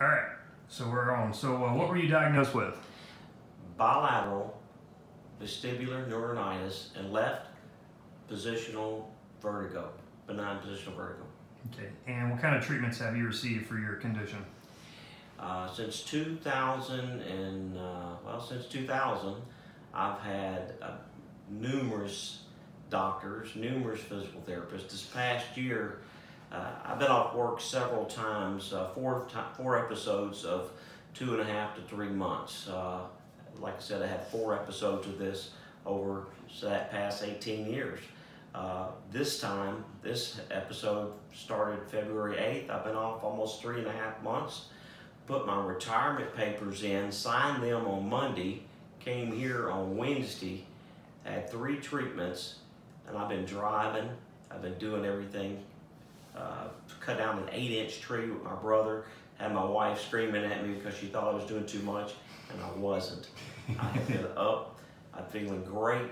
All right, so we're on. So what were you diagnosed with? Bilateral vestibular neuronitis and left positional vertigo, benign positional vertigo. Okay, and what kind of treatments have you received for your condition? Since 2000 since 2000, I've had numerous doctors, numerous physical therapists. This past year, I've been off work several times, four episodes of 2.5 to 3 months. Like I said, I had 4 episodes of this over that past 18 years. This episode started February 8th. I've been off almost 3.5 months. Put my retirement papers in, signed them on Monday, came here on Wednesday, had 3 treatments, and I've been driving. I've been doing everything. Cut down an 8-inch tree with my brother. Had my wife screaming at me because she thought I was doing too much, and I wasn't. I have been up. I'm feeling great.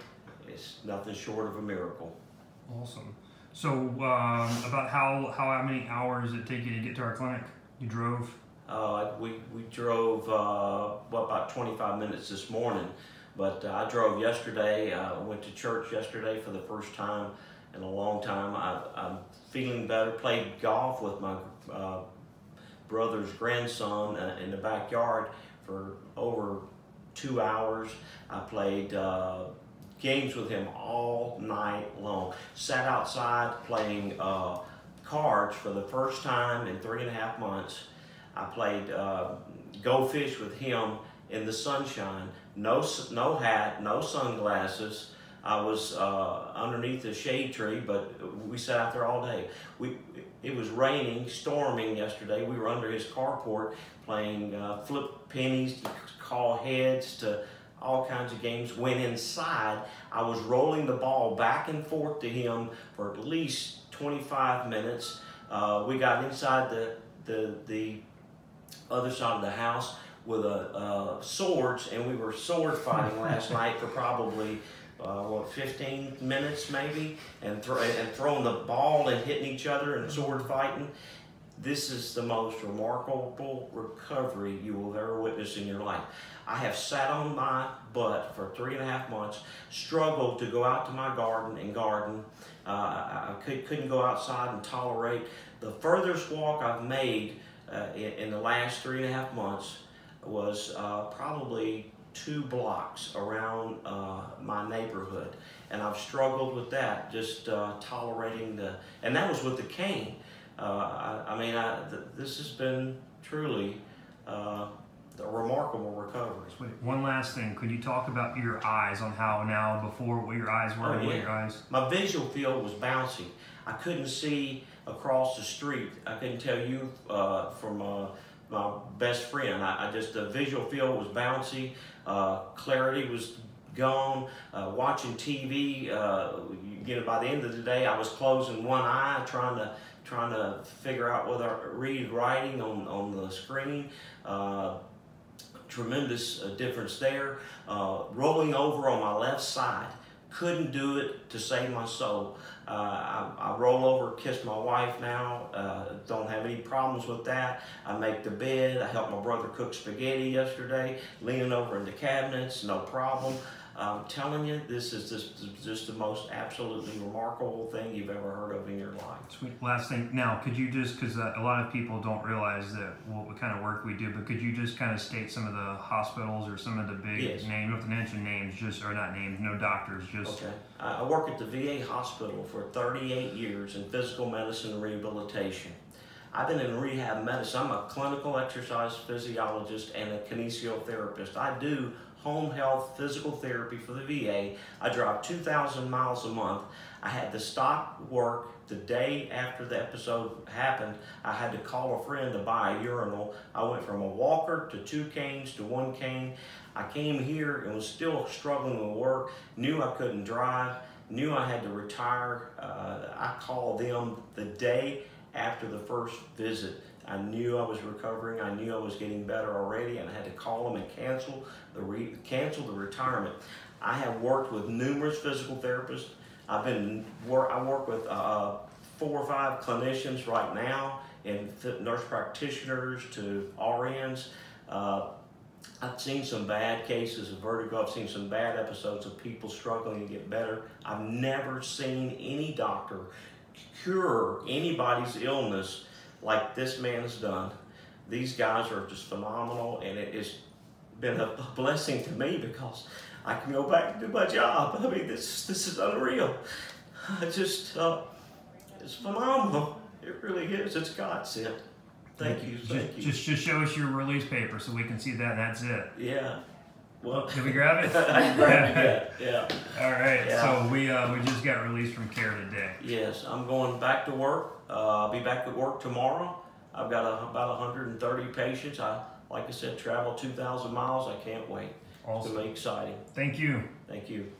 It's nothing short of a miracle. Awesome. So about how many hours did it take you to get to our clinic? You drove? We drove about 25 minutes this morning, but I drove yesterday. I went to church yesterday for the first time in a long time. I'm feeling better. Played golf with my brother's grandson in the backyard for over 2 hours. I played games with him all night long. Sat outside playing cards for the first time in 3.5 months. I played go fish with him in the sunshine. No hat, no sunglasses. I was underneath the shade tree, but we sat out there all day. It was raining, storming yesterday. We were under his carport playing flip pennies, to call heads, to all kinds of games. Went inside. I was rolling the ball back and forth to him for at least 25 minutes. We got inside the other side of the house with swords, and we were sword fighting last night for probably 15 minutes maybe, and throwing the ball and hitting each other and sword fighting. This is the most remarkable recovery you will ever witness in your life. I have sat on my butt for 3.5 months, struggled to go out to my garden and garden. I couldn't go outside and tolerate. The furthest walk I've made in the last 3.5 months was probably 2 blocks around my neighborhood, and I've struggled with that, just tolerating and that was with the cane. This has been truly a remarkable recovery. Wait, one last thing. Could you talk about your eyes, on how now, before, what your eyes were? Oh, yeah. What your eyes? My visual field was bouncy. I couldn't see across the street. I couldn't tell you from my best friend. The visual field was bouncy. Clarity was gone. Watching TV, by the end of the day, I was closing one eye, trying to figure out whether I read writing on the screen. Tremendous difference there. Rolling over on my left side, couldn't do it to save my soul. I roll over, kiss my wife now. Don't have any problems with that. I make the bed. I helped my brother cook spaghetti yesterday, leaning over in the cabinets, no problem. I'm telling you, this is just the most absolutely remarkable thing you've ever heard of in your life. Sweet. Last thing. Now, could you just, because a lot of people don't realize that what kind of work we do, but could you just kind of state some of the hospitals or some of the big names? You don't have to mention names, or not names, no doctors, just. Okay. I work at the VA hospital for 38 years in physical medicine and rehabilitation. I've been in rehab medicine. I'm a clinical exercise physiologist and a kinesiotherapist. I do home health physical therapy for the VA. I drive 2,000 miles a month. I had to stop work the day after the episode happened. I had to call a friend to buy a urinal. I went from a walker to 2 canes to 1 cane. I came here and was still struggling with work, knew I couldn't drive, knew I had to retire. I called them the day after the first visit. I knew I was recovering. I knew I was getting better already, and I had to call them and cancel the retirement. I have worked with numerous physical therapists. I work with 4 or 5 clinicians right now and nurse practitioners to RNs. I've seen some bad cases of vertigo. I've seen some bad episodes of people struggling to get better. I've never seen any doctor cure anybody's illness like this man's done. These guys are just phenomenal, and it has been a blessing to me because I can go back and do my job. I mean, this is unreal. It's phenomenal. It really is. It's God sent. Thank you. Just show us your release paper so we can see that, and that's it. Yeah. Well, did we grab it? I grabbed it. Yeah. All right. Yeah. So we just got released from care today. Yes, I'm going back to work. I'll be back at work tomorrow. I've got about 130 patients. Like I said, travel 2,000 miles. I can't wait. Awesome. It's going to be exciting. Thank you. Thank you.